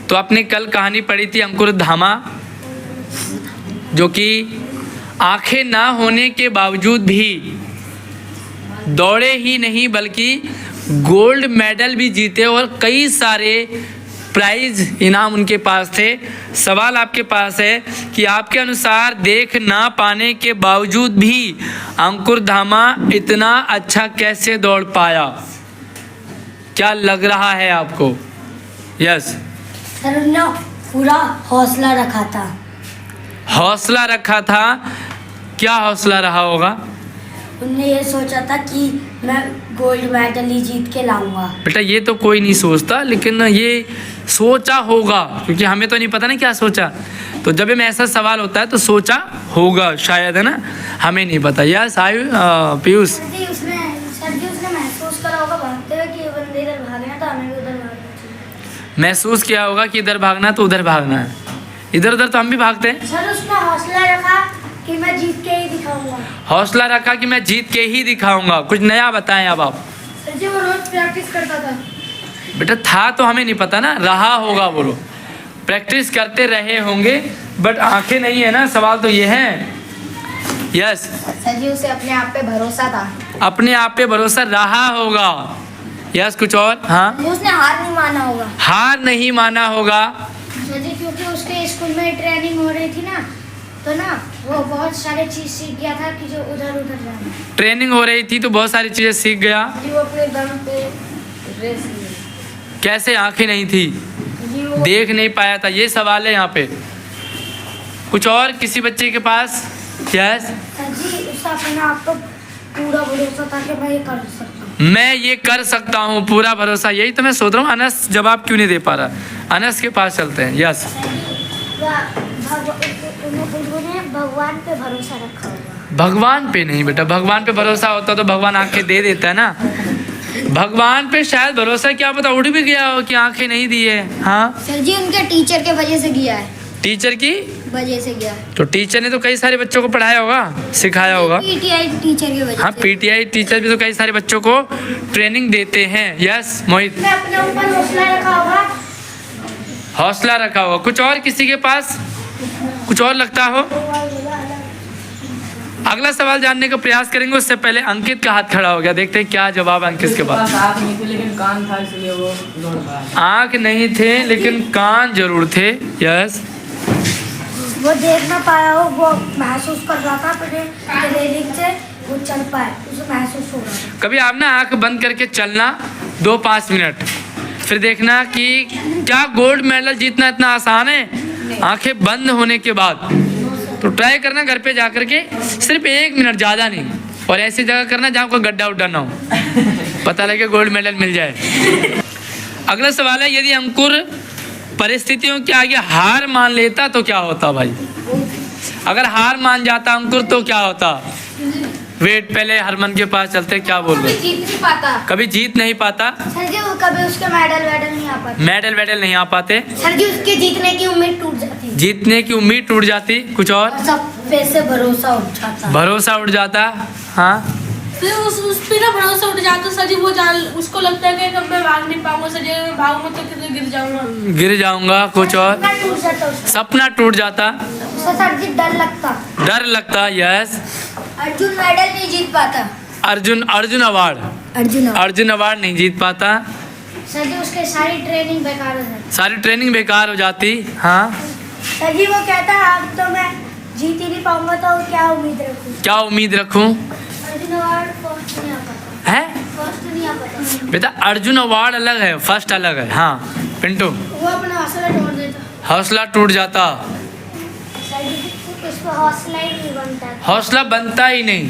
तो आपने कल कहानी पढ़ी थी अंकुर धामा, जो कि आंखें ना होने के बावजूद भी दौड़े ही नहीं बल्कि गोल्ड मेडल भी जीते और कई सारे प्राइज इनाम उनके पास थे। सवाल आपके पास है कि आपके अनुसार देख ना पाने के बावजूद भी अंकुर धामा इतना अच्छा कैसे दौड़ पाया? क्या लग रहा है आपको? यस सर, उन्होंने पूरा हौसला रखा था। हौसला रखा था। क्या हौसला रहा होगा? उन्होंने ये सोचा था कि मैं गोल्ड मेडल ही जीत के लाऊंगा। बेटा ये तो कोई नहीं सोचता, लेकिन ये सोचा होगा, क्योंकि हमें तो नहीं पता ना क्या सोचा। तो जब में ऐसा सवाल होता है तो सोचा होगा शायद, है ना, हमें नहीं पता। यस पीयूष, सर जी उसने महसूस करा होगा भागते हुए कि ये बंदे इधर भागना तो हमें भी उधर भागना चाहिए। महसूस किया होगा कि इधर भागना तो उधर भागना है, इधर उधर तो हम भी भागते हैं। सर उसने हौसला रखा कि मैं जीत के ही दिखाऊंगा। हौसला रखा कि मैं जीत के ही दिखाऊंगा। कुछ नया बताएं अब आप। सर जी वो रोज प्रैक्टिस करता था। बेटा था तो हमें नहीं पता ना, रहा होगा बोलो। प्रैक्टिस करते रहे होंगे, बट आंखें नहीं है ना, सवाल तो ये है। यस सर जी उसे अपने आप पे भरोसा था। अपने आप पे भरोसा रहा होगा। यस कुछ और? हाँ, उसने हार नहीं माना होगा। हार नहीं माना होगा। सर जी क्योंकि उसके स्कूल में ट्रेनिंग हो रही थी ना, तो ना वो बहुत सारे चीज सीख गया था कि जो उधर उधर जाना। ट्रेनिंग हो रही थी तो बहुत सारी चीजें सीख गया। जी वो अपने दम पे रेस ली। कैसे? आंखें नहीं थी, जी वो देख नहीं पाया था। ये सवाल है यहाँ पे। कुछ और किसी बच्चे के पास? यस सर जी उसका अपने आप पर पूरा भरोसा था कि मैं ये कर सकता हूँ। मैं ये कर सकता हूँ, पूरा भरोसा। यही तो मैं सोच रहा हूँ अनस जवाब क्यों नहीं दे पा रहा। अनस के पास चलते हैं। यस उन्होंने भगवान पे भरोसा रखा होगा। भगवान पे नहीं बेटा, भगवान पे भरोसा होता तो भगवान आंखें दे देता है ना। भगवान पे शायद भरोसा, क्या पता उड़ भी गया हो कि आंखें नहीं दी है। हाँ सर जी उनके टीचर के वजह से गया है। टीचर की वजह से गया। तो टीचर ने तो कई सारे बच्चों को पढ़ाया होगा, सिखाया होगा। पीटीआई टीचर की वजह हाँ से। पीटीआई टीचर भी तो कई सारे बच्चों को ट्रेनिंग देते हैं। यस मोहित, मैं अपने ऊपर हौसला रखा होगा। हौसला रखा होगा। कुछ और किसी के पास कुछ और लगता हो? अगला सवाल जानने का प्रयास करेंगे, उससे पहले अंकित का हाथ खड़ा हो गया। देखते हैं क्या जवाब अंकित के पास। आँख नहीं थे लेकिन कान था, इसलिए वो दौड़ पाया। आंख नहीं थे लेकिन कान जरूर थे। यस वो देख ना पाया हो, वो महसूस कर रहा था अपने ट्रेनिंग से वो चल पाए, उसे महसूस हो रहा था। कभी आप ना आंख बंद करके चलना 2-5 मिनट, फिर देखना कि क्या गोल्ड मेडल जीतना इतना आसान है आंखें बंद होने के बाद। तो ट्राई करना घर पे जाकर के, सिर्फ 1 मिनट, ज़्यादा नहीं। और ऐसी जगह करना जहाँ कोई गड्ढा उड्ढा ना हो, पता लगे गोल्ड मेडल मिल जाए। अगला सवाल है, यदि अंकुर परिस्थितियों के आगे हार मान लेता तो क्या होता भाई? अगर हार मान जाता अंकुर तो क्या होता? वेट, पहले हरमन के पास चलते। क्या बोल रहे? जीत नहीं पाता। कभी जीत नहीं पाता। सर जी वो कभी उसके मेडल नहीं आ पाते। मेडल वेडल नहीं आ पाते। सर जी उसके जीतने की उम्मीद टूट जाती। जीतने की उम्मीद टूट जाती। कुछ और? सब पे से भरोसा उठ जाता। भरोसा उठ जाता। हाँ फिर उस पे ना भरोसा उठ जाता सर जी। वो उसको लगता है कि कब मैं भाग नहीं पाऊंगा सर जी, मैं भागूंगा तो कितने गिर जाऊंगा। गिर जाऊंगा। कुछ और? सपना टूट जाता उसका। सपना टूट जाता। उसे सर जी डर लगता। डर लगता। यस अर्जुन मेडल नहीं जीत पाता। अर्जुन अवार्ड अर्जुन अवार्ड नहीं जीत पाता। सर जी उसके सारी ट्रेनिंग बेकार हो जाती। सारी ट्रेनिंग बेकार हो जाती। हाँ सर जी वो कहता है अब तो मैं जीत ही नहीं पाऊंगा तो क्या उम्मीद रखूं। क्या उम्मीद रखूं? अर्जुन अवार्ड फर्स्ट नहीं आ पाता। है फर्स्ट नहीं आ पाता। बेटा, अर्जुन अवार्ड अलग है, फर्स्ट अलग है। हाँ पिंटू, वो अपना हौसला तोड़ देता। हौसला टूट जाता। सर जी उसको हौसला ही नहीं बनता। हौसला बनता ही नहीं।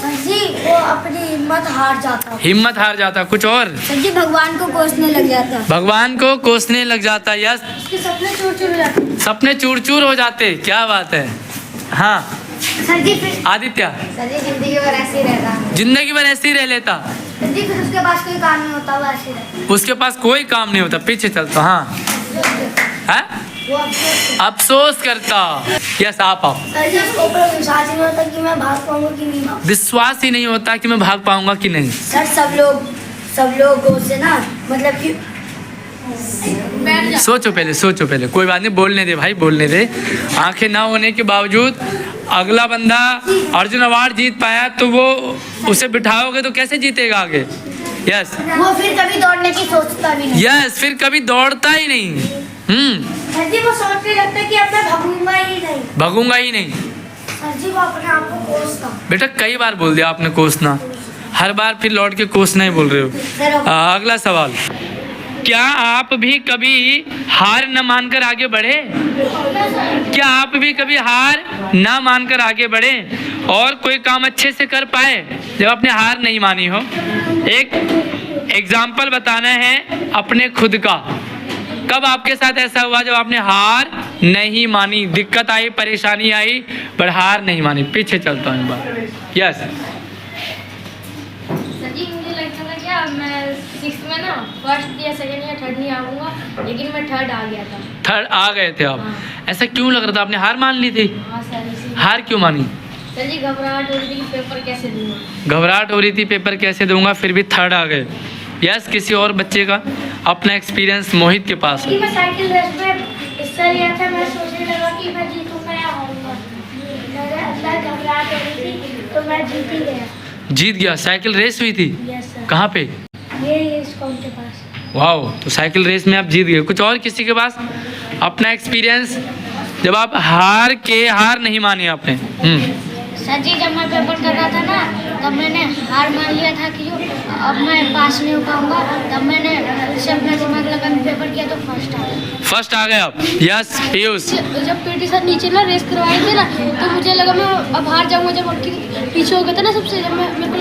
सर जी वो अपनी हिम्मत हार जाता। हिम्मत हार जाता। कुछ और? सर जी भगवान को कोसने लग जाता। भगवान को कोसने लग जाता। यस उसके सपने चूर चूर हो जाते। सपने चूर चूर हो जाते। क्या बात है। हाँ सर जी फिर आदित्य, सर जी जिंदगी भर ऐसे ही रहता। जिंदगी भर ऐसे ही रह लेता। सर जी फिर उसके पास कोई काम नहीं होता, वो ऐसे ही रहता। उसके पास कोई काम नहीं होता, पीछे चलता। हाँ है? वो अफसोस। अफसोस करता। यस आप सर जी उसको ऊपर विश्वास ही नहीं होता कि मैं भाग पाऊंगा कि नहीं भाग। विश्वास ही नहीं होता कि मैं भाग पाऊंगा कि नहीं। सर सब लोग उससे ना मतलब कि मैं सोचो पहले, कोई बात नहीं, बोलने दे भाई, बोलने दे। आंखें ना होने के बावजूद अगला बंदा अर्जुन अवार्ड जीत पाया, तो वो उसे बिठाओगे तो कैसे जीतेगा आगे? यस वो फिर कभी दौड़ने की सोचता भी नहीं। यस, फिर कभी दौड़ता ही नहीं। सर जी वो सोचने लगता है कि अब मैं भागूंगा ही नहीं। सर जी वो अपने आप को कोसता। बेटा कई बार बोल दिया आपने कोसना, हर बार फिर लौट के कोसना ही बोल रहे हो। अगला सवाल, क्या आप भी कभी हार न मानकर आगे बढ़े? क्या आप भी कभी हार ना मानकर आगे बढ़े और कोई काम अच्छे से कर पाए जब आपने हार नहीं मानी हो? एक एग्जाम्पल बताना है अपने खुद का। कब आपके साथ ऐसा हुआ जब आपने हार नहीं मानी, दिक्कत आई, परेशानी आई, पर हार नहीं मानी? पीछे चलता हूँ एक बार। यस सर जी, मुझे लगता था क्या मैं 6th में ना फर्स्ट या सेकंड या थर्ड नहीं आऊँगा, लेकिन मैं थर्ड आ गया था। थर्ड आ गए थे आप? हाँ। ऐसा क्यों लग रहा था? आपने हार मान ली थी? हाँ सर, इसी हार क्यों मानी? सर जी घबराहट हो रही थी कि पेपर कैसे दूंगा। घबराहट हो रही थी, पेपर कैसे दूंगा, फिर भी थर्ड आ गए। यस, किसी और बच्चे का अपना एक्सपीरियंस मोहित के पास है। मैं साइकिल रेस में हिस्सा लिया था, मैं सोचने लगा कि मैं जीतूंगा या हारूंगा। मेरे अंदर घबराहट हो रही थी तो मैं जीत ही गया। जीत गया? साइकिल रेस हुई थी? Yes sir. कहाँ पे? ये स्कूल के पास। वाह, तो साइकिल रेस में आप जीत गए। कुछ और किसी के पास अपना एक्सपीरियंस जब आप हार नहीं मानी आपने? सर जी जब मैं पेपर कर रहा था ना, तब मैंने हार मान लिया था कि अब मैं पास नहीं हो पाऊंगा। तब मैंने उससे अपना दिमाग लगा के पेपर किया तो फर्स्ट आ गए आप। यस पीयूष, जब पीटी सर नीचे ना रेस करवाए थे ना, तो मुझे लगा मैं अब हार जाऊंगा। जब पीछे हो गया था ना सबसे, जब मैं मेरे को